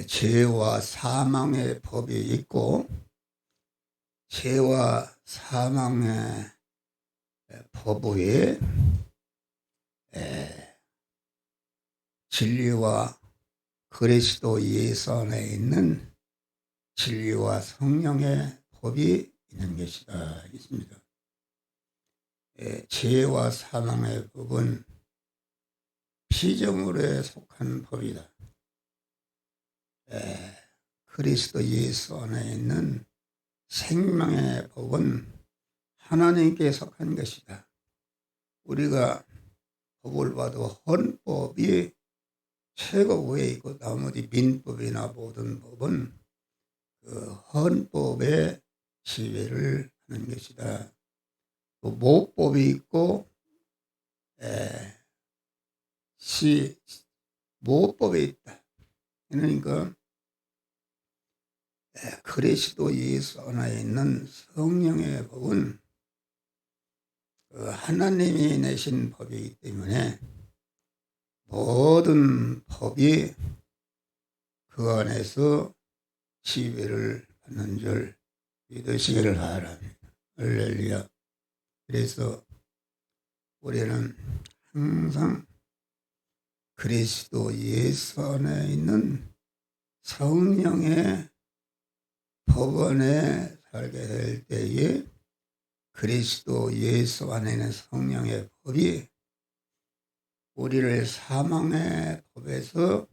죄와 사망의 법이 있고, 죄와 사망의 법 외에 진리와 그리스도 예수 안에 있는 진리와 성령의 법이 있는 것이다 있습니다. 죄와 사망의 법은 피조물에 속한 법이다. 그리스도 예수 안에 있는 생명의 법은 하나님께 속한 것이다. 우리가 법을 봐도 헌법이 최고 위에 있고, 나머지 민법이나 모든 법은 그 헌법의 지배를 하는 것이다. 또 모법이 있고 모법이 있다. 그러니까 그리스도 예수 안에 있는 성령의 법은 하나님이 내신 법이기 때문에 모든 법이 그 안에서 지배를 받는 줄 믿으시기를 바랍니다. 할렐루야. 그래서 우리는 항상 그리스도 예수 안에 있는 성령의 법 안에 살게 될 때에 그리스도 예수 안에 있는 성령의 법이 우리를 사망의 법에서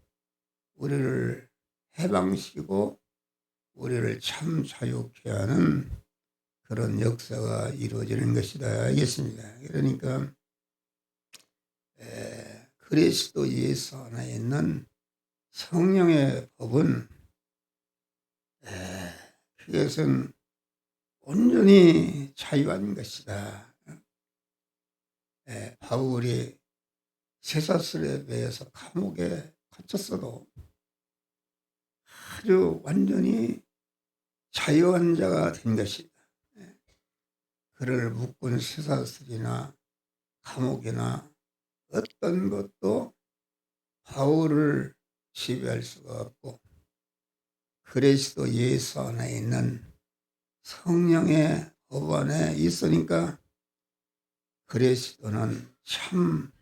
우리를 해방시키고 우리를 참 자유케 하는 그런 역사가 이루어지는 것이다 알겠습니다. 그러니까 그리스도 예수 안에 있는 성령의 법은 그것은 온전히 자유한 것이다. 바울이 쇠사슬에 매여서 감옥에 갇혔어도 아주 완전히 자유한 자가 된 것이다. 그를 묶은 쇠사슬이나 감옥이나 어떤 것도 바울을 지배할 수가 없고, 그리스도 예수 안에 있는 성령의 법 안에 있으니까 그리스도는 참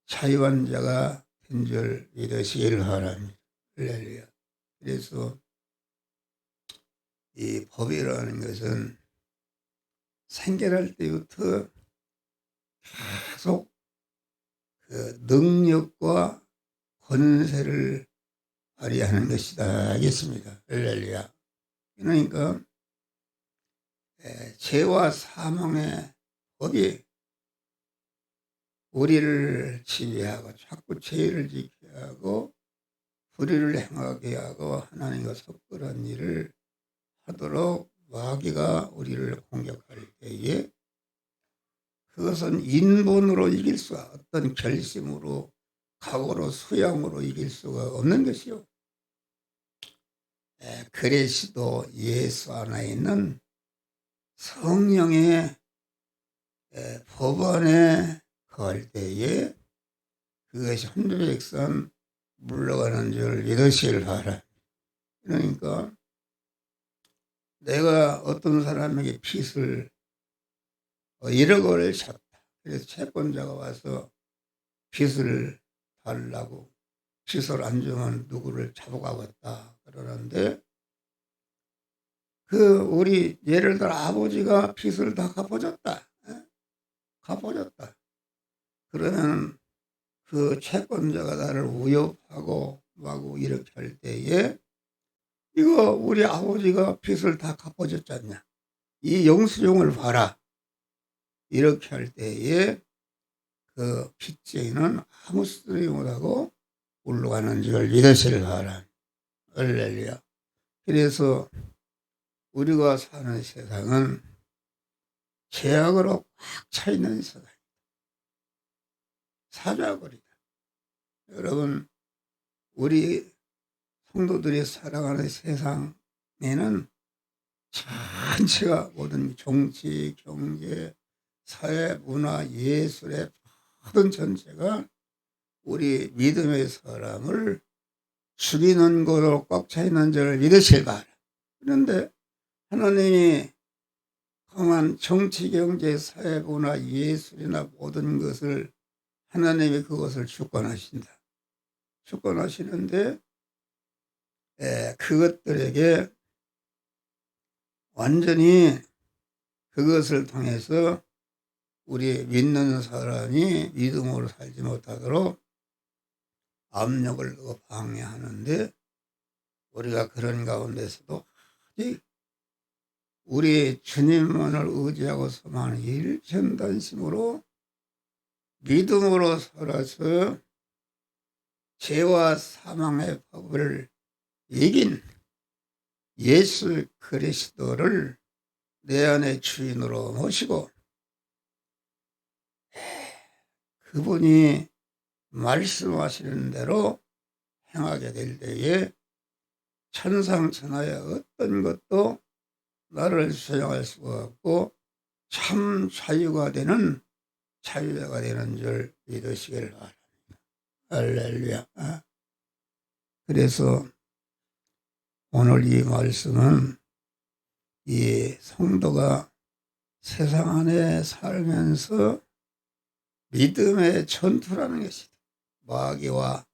자유한 자가 된 줄 믿으시기를 바랍니다. 할렐루야. 그래서 이 법이라는 것은 생겨날 때부터 계속 그 능력과 권세를 발휘하는 것이다 하겠습니다. 할렐루야. 그러니까 죄와 사망의 법이 우리를 지배하고 자꾸 죄를 지게 하고 불의를 행하게 하고 하나님과 섭결한 일을 하도록 마귀가 우리를 공격할 때에 그것은 인본으로 이길 수가, 어떤 결심으로 각오로 수양으로 이길 수가 없는 것이요. 그리스도 예수 안에 있는 성령의 법 안에 거할 때에 그것이 한두백산 물러가는 줄 믿으시길 바랍니다. 그러니까 내가 어떤 사람에게 빚을 1억 원을 졌다. 그래서 채권자가 와서 빚을 달라고, 빚을 안 주면 누구를 잡아가겠다 그러는데, 우리 예를 들어 아버지가 빚을 다 갚아줬다. 갚아줬다. 그러면 그 채권자가 나를 위협하고 마구 이렇게 할 때에, 이거 우리 아버지가 빚을 다 갚아줬지 않냐, 이 영수증을 봐라, 이렇게 할 때에 그 빚쟁이는 아무 소리 못하고 물러가는 줄 믿으시길 바랍니다. 할렐루야. 그래서 우리가 사는 세상은 죄악으로 꽉 차 있는 세상입니다. 사자거리다. 여러분, 우리 성도들이 살아가는 세상에는 전체가 모든 정치, 경제, 사회, 문화, 예술의 모든 전체가 우리 믿음의 사람을 죽이는 거로 꽉 차 있는 줄 믿으실 바라. 그런데 하나님이 그만 정치, 경제, 사회, 문화, 예술이나 모든 것을 하나님이 그것을 주권하신다. 주권하시는데 그것들에게 완전히 그것을 통해서 우리 믿는 사람이 믿음으로 살지 못하도록 압력을 넣어 방해하는데, 우리가 그런 가운데서도 아직 우리 주님만을 의지하고 소망하는 일편단심으로 믿음으로 살아서 죄와 사망의 법을 이긴 예수 그리스도를 내 안에 주인으로 모시고 그분이 말씀하시는 대로 행하게 될 때에 천상천하의 어떤 것도 나를 수용할 수가 없고 참 자유가 되는 자유자가 되는 줄 믿으시기를 바랍니다. 할렐루야. 그래서 오늘 이 말씀은 이 성도가 세상 안에 살면서 믿음의 전투라는 것이다. 마귀와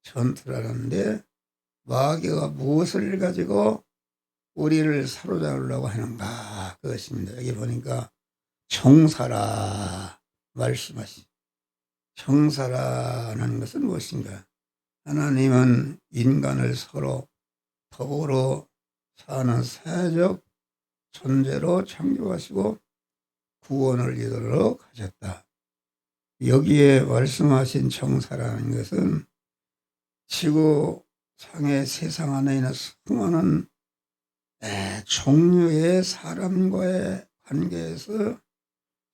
전투라는데, 마귀가 무엇을 가지고 우리를 사로잡으려고 하는가, 그것입니다. 여기 보니까 정사라 말씀하시. 정사라는 것은 무엇인가? 하나님은 인간을 서로 더불어 사는 사회적 존재로 창조하시고 구원을 이루도록 하셨다. 여기에 말씀하신 정사라는 것은 지구상의 세상 안에 있는 수많은 종류의 사람과의 관계에서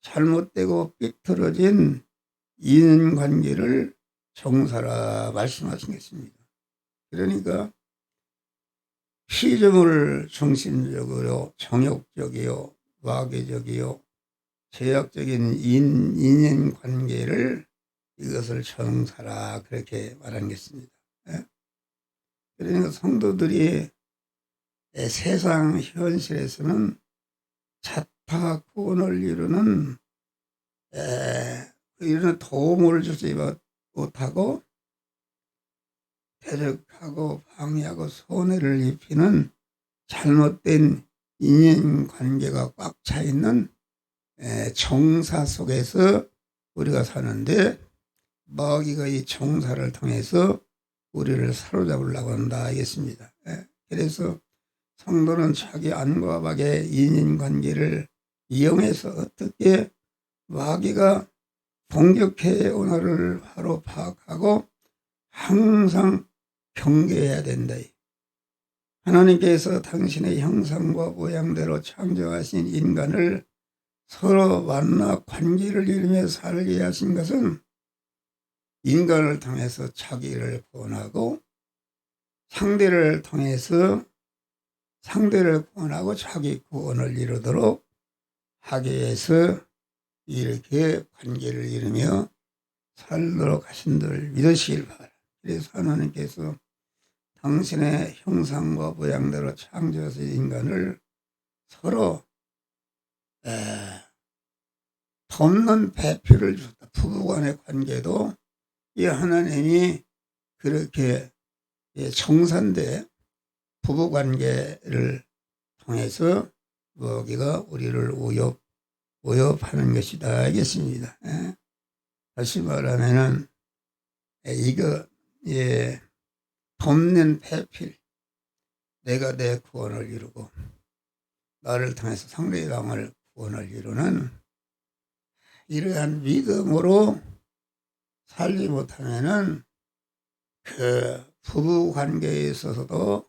잘못되고 삐뚤어진 인간관계를 정사라 말씀하신 것입니다. 그러니까 피조물 중심적으로 정욕적이요, 마귀적이요, 제약적인 인연관계를 이것을 정사라 그렇게 말한 것입니다. 그러니까 성도들이 세상 현실에서는 자타 구원을 이루는 도움을 주지 못하고 대적하고 방해하고 손해를 입히는 잘못된 인연관계가 꽉 차 있는 정사 속에서 우리가 사는데, 마귀가 이 정사를 통해서 우리를 사로잡으려고 한다 하겠습니다. 그래서 성도는 자기 안과 밖의 인연관계를 이용해서 어떻게 마귀가 공격해 오나를 바로 파악하고 항상 경계해야 된다. 하나님께서 당신의 형상과 모양대로 창조하신 인간을 서로 만나 관계를 이루며 살게 하신 것은 인간을 통해서 자기를 구원하고 상대를 통해서 상대를 구원하고 자기 구원을 이루도록 하기 위해서 이렇게 관계를 이루며 살도록 하신 줄 믿으시길 바랍니다. 그래서 하나님께서 당신의 형상과 모양대로 창조하신 인간을 서로 돕는 배필을 줬다. 부부간의 관계도 이 하나님이 그렇게 정산대 부부관계를 통해서 마귀가 우리를 오협하는 것이다 하겠습니다. 다시 말하면은 이거 돕는 배필, 내가 내 구원을 이루고 나를 통해서 상대방을 구원을 이루는 이러한 믿음으로 살지 못하면은 그 부부 관계에 있어서도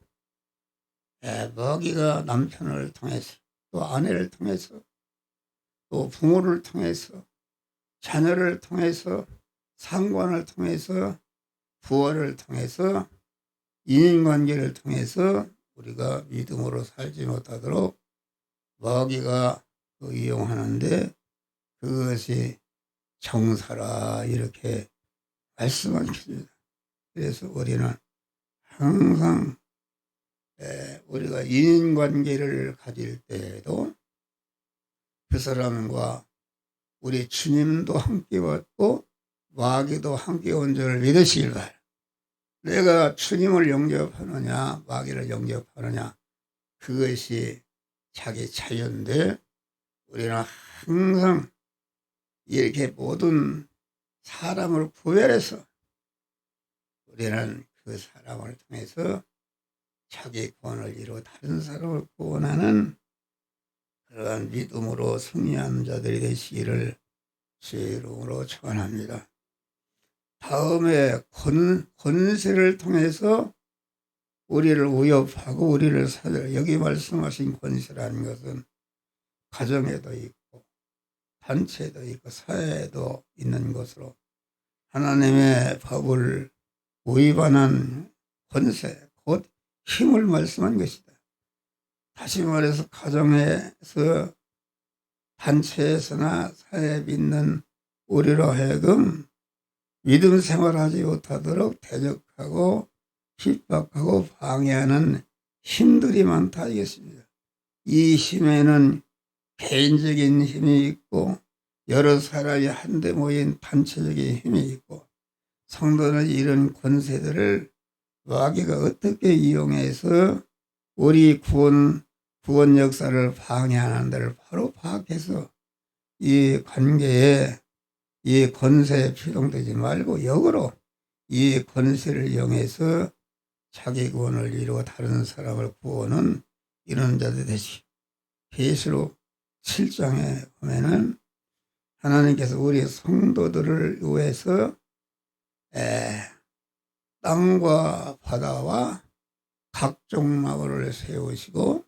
마귀가 남편을 통해서 또 아내를 통해서 또 부모를 통해서 자녀를 통해서 상관을 통해서 부하를 통해서 인연관계를 통해서 우리가 믿음으로 살지 못하도록 마귀가 이용하는데, 그것이 정사라 이렇게 말씀하십니다. 그래서 우리는 항상 우리가 인간관계를 가질 때에도 그 사람과 우리 주님도 함께 왔고 마귀도 함께 온 줄을 믿으시길 바랍니다. 내가 주님을 영접하느냐 마귀를 영접하느냐 그것이 자기 자유인데 우리는 항상 이렇게 모든 사람을 구별해서 우리는 그 사람을 통해서 자기 구원을 이루어 다른 사람을 구원하는 그러한 믿음으로 승리하는 자들이 되시기를 주의 이름으로 축원합니다. 다음에 권세를 통해서 우리를 위협하고 우리를 살려 여기 말씀하신 권세라는 것은 가정에도 있고 단체에도 있고 사회에도 있는 것으로 하나님의 법을 위반한 권세 곧 힘을 말씀한 것이다. 다시 말해서 가정에서 단체에서나 사회에 믿는 우리로 하여금 믿음 생활하지 못하도록 대적하고 핍박하고 방해하는 힘들이 많다 이겠습니다. 이 힘에는 개인적인 힘이 있고 여러 사람이 한데 모인 단체적인 힘이 있고 성도는 이런 권세들을 마귀가 어떻게 이용해서 우리 구원 역사를 방해하는 데를 바로 파악해서 이 관계에 이 권세에 피동되지 말고 역으로 이 권세를 이용해서 자기 구원을 이루어 다른 사람을 구원은 이런 자들 되시. 계시록 7장에 보면은 하나님께서 우리 성도들을 위해서 땅과 바다와 각종 나무를 세우시고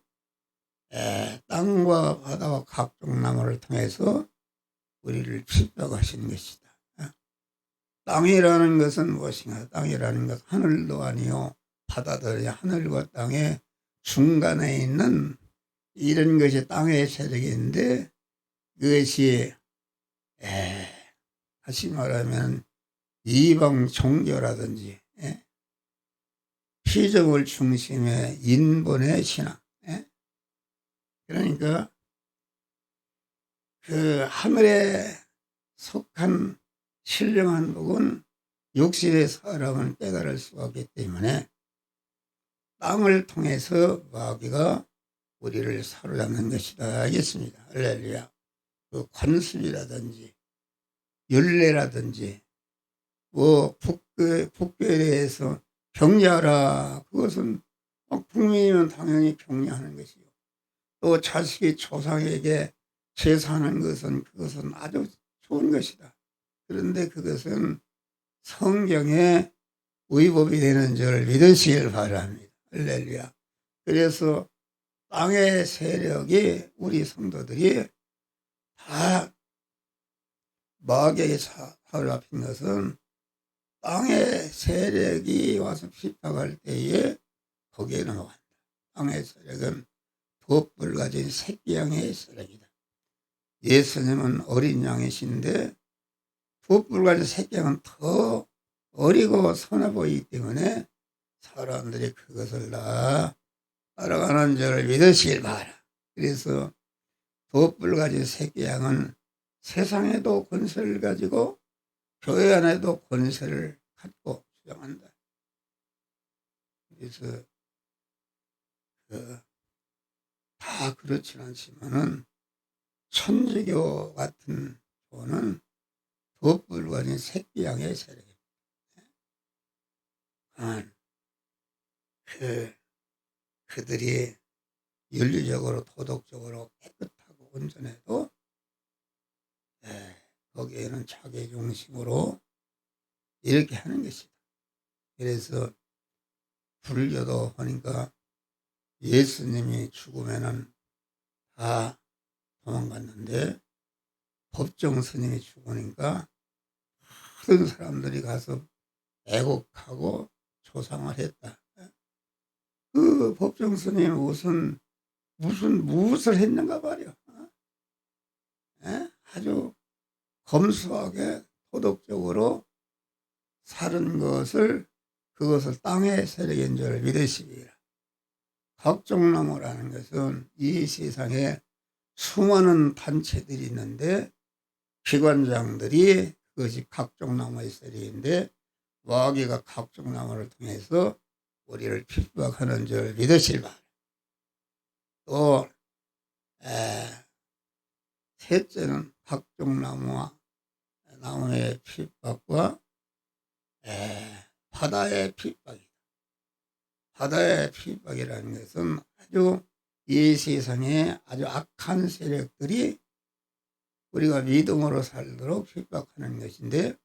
땅과 바다와 각종 나무를 통해서 우리를 핍박하시는 것이다. 땅이라는 것은 무엇인가? 땅이라는 것은 하늘도 아니요 바다도 아니요 하늘과 땅의 중간에 있는 이런 것이 땅의 세력인데 그것이 다시 말하면 이방 종교라든지 피조물 중심의 인본의 신앙 그러니까 그 하늘에 속한 신령한 복은 육신의 사람은 깨달을 수가 없기 때문에 땅을 통해서 마귀가 우리를 사로잡는 것이다 알겠습니다. 할렐루야. 그 관습이라든지 연례라든지 뭐 북교에 대해서 격려하라 그것은 국민이면 당연히 격려하는 것이요. 또 자식이 조상에게 제사하는 것은 그것은 아주 좋은 것이다. 그런데 그것은 성경에 위법이 되는 줄 믿으시길 바랍니다. 할렐루야. 그래서 땅의 세력이 우리 성도들이 다 마귀에게 사로잡힌 것은 땅의 세력이 와서 핍박할 때에 거기에 넘어간다. 땅의 세력은 돛불 가진 새끼 양의 세력이다. 예수님은 어린 양이신데 돛불 가진 새끼 양은 더 어리고 선해 보이기 때문에 사람들이 그것을 다 따라가는 줄을 믿으시길 바라. 그래서 돛불 가진 새끼 양은 세상에도 권세를 가지고 교회 안에도 권세를 갖고 주장한다. 그래서 다 그렇지는 않지만은 천주교 같은 교는 돛불 가진 새끼 양의 세력입니다. 그들이 윤리적으로 도덕적으로 깨끗하고 온전해도 거기에는 자기 중심으로 이렇게 하는 것이다. 그래서 불교도 하니까 예수님이 죽으면은 다 도망갔는데 법정 스님이 죽으니까 모든 사람들이 가서 애곡하고 조상을 했다. 그 법정 스님이 무엇을 했는가 말이야. 아주 검소하게 도덕적으로 사는 것을 그것을 땅의 세력인 줄 믿으시리라. 각종나무라는 것은 이 세상에 수많은 단체들이 있는데 기관장들이 그것이 각종나무의 세력인데 마귀가 각종나무를 통해서 우리를 핍박하는 줄 믿으실 바랍니다. 또 셋째는 각종나무의 핍박과 바다의 핍박이다. 바다의 핍박이라는 것은 아주 이 세상에 아주 악한 세력들이 우리가 믿음으로 살도록 핍박하는 것인데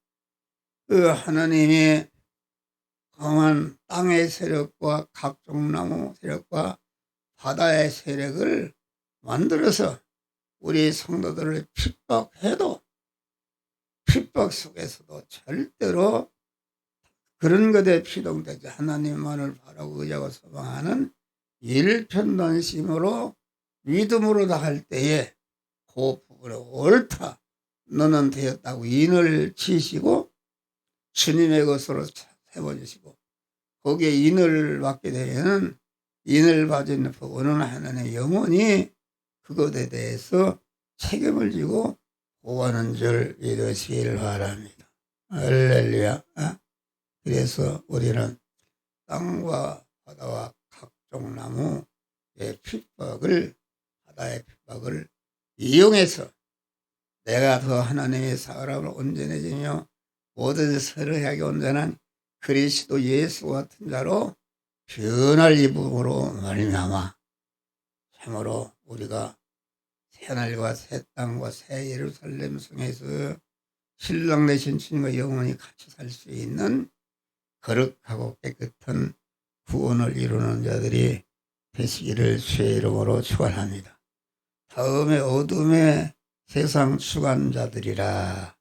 그 하나님이 강한 땅의 세력과 각종나무 세력과 바다의 세력을 만들어서 우리 성도들을 핍박해도 핍박 속에서도 절대로 그런 것에 피동되지 하나님만을 바라고 의지하고 소망하는 일편단심으로 믿음으로 나갈 때에 그 부분에 옳다 너는 되었다고 인을 치시고 주님의 것으로 세워주시고 거기에 인을 받게 되면 인을 받은 부분은 하나님의 영혼이 그것에 대해서 책임을 지고 보호하는 줄 믿으시길 바랍니다. 할렐루야. 그래서 우리는 땅과 바다와 각종 나무의 핍박을 바다의 핍박을 이용해서 내가 더 하나님의 사람을 온전해지며 모든 서로하게 온전한 그리스도 예수 같은 자로 변할 입음으로 말미암아 참으로 우리가 새하늘과 새 땅과 새 예루살렘 성에서 신랑 되신 주님과 영원히 같이 살 수 있는 거룩하고 깨끗한 구원을 이루는 자들이 되시기를 주의 이름으로 축원합니다. 다음에 어둠의 세상 주관자들이라.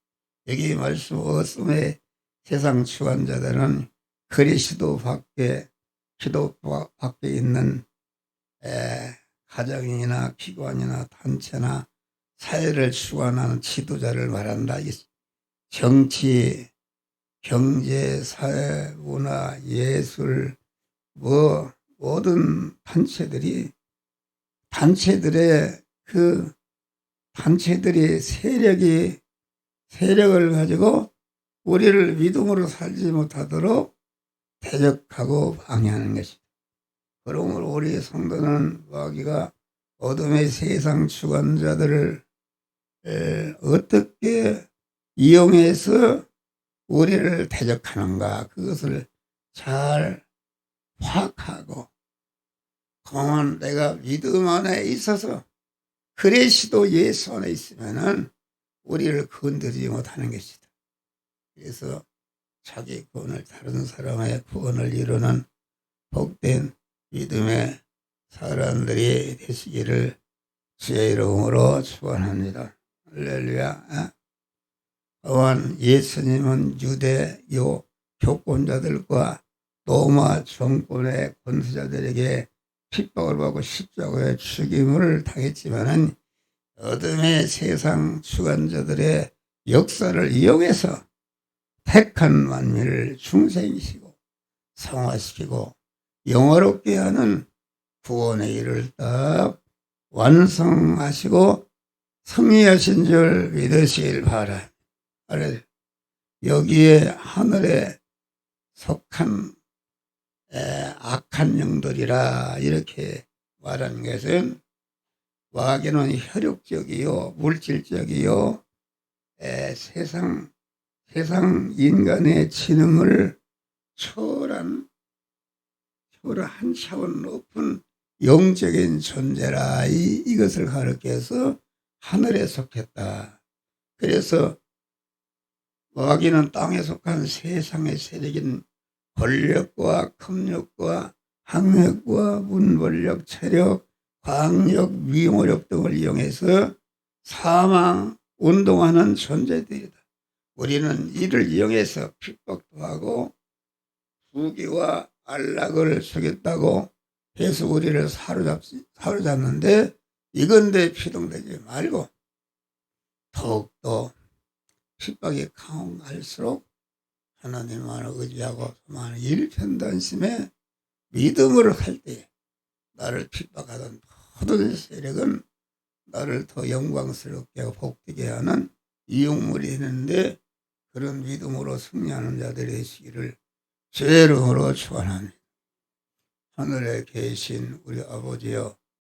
여기 말씀 어둠의 세상 주관자들은 그리스도 밖에 기도 밖에 있는 가정이나 기관이나 단체나 사회를 주관하는 지도자를 말한다. 정치, 경제, 사회, 문화, 예술, 모든 단체들의 세력을 가지고 우리를 믿음으로 살지 못하도록 대적하고 방해하는 것이다. 그러므로 우리 성도는 마귀가 어둠의 세상 주관자들을 어떻게 이용해서 우리를 대적하는가 그것을 잘 파악하고 공은 내가 믿음 안에 있어서 그리스도 예수 안에 있으면은 우리를 건드리지 못하는 것이다. 그래서 자기 구원을 다른 사람의 구원을 이루는 복된 믿음의 사람들이 되시기를 주의 이름으로 축원합니다. 할렐루야. 또한 예수님은 유대교 교권자들과 로마 정권의 권세자들에게 핍박을 받고 십자가에 죽임을 당했지만은 어둠의 세상 주관자들의 역사를 이용해서 택한 만민을 중생시키고 성화시키고 영화롭게 하는 구원의 일을 딱 완성하시고 승리하신 줄 믿으시길 바랍니다. 여기에 하늘에 속한 악한 영들이라 이렇게 말하는 것은 마귀는 혈육적이요 물질적이요 세상 인간의 지능을 초월한 한 차원 높은 영적인 존재라 이것을 가르쳐서 하늘에 속했다. 그래서 마귀는 땅에 속한 세상의 세력인 권력과 금력과 학력과 문벌력, 체력, 과학력, 미용력 등을 이용해서 사망 운동하는 존재들이다. 우리는 이를 이용해서 핍박도 하고 부귀와 안락을 주겠다고 해서 우리를 사로잡는데 이건데 피동되지 말고 더욱더 핍박이 강할수록 하나님만 의지하고 소망하는 일편단심에 믿음으로 할 때 나를 핍박하던 모든 세력은 나를 더 영광스럽게 하고 복되게 하는 이용물이 되는데 그런 믿음으로 승리하는 자들이 되시기를 주의 이름으로 축원합니다. 하늘에 계신 우리 아버지여,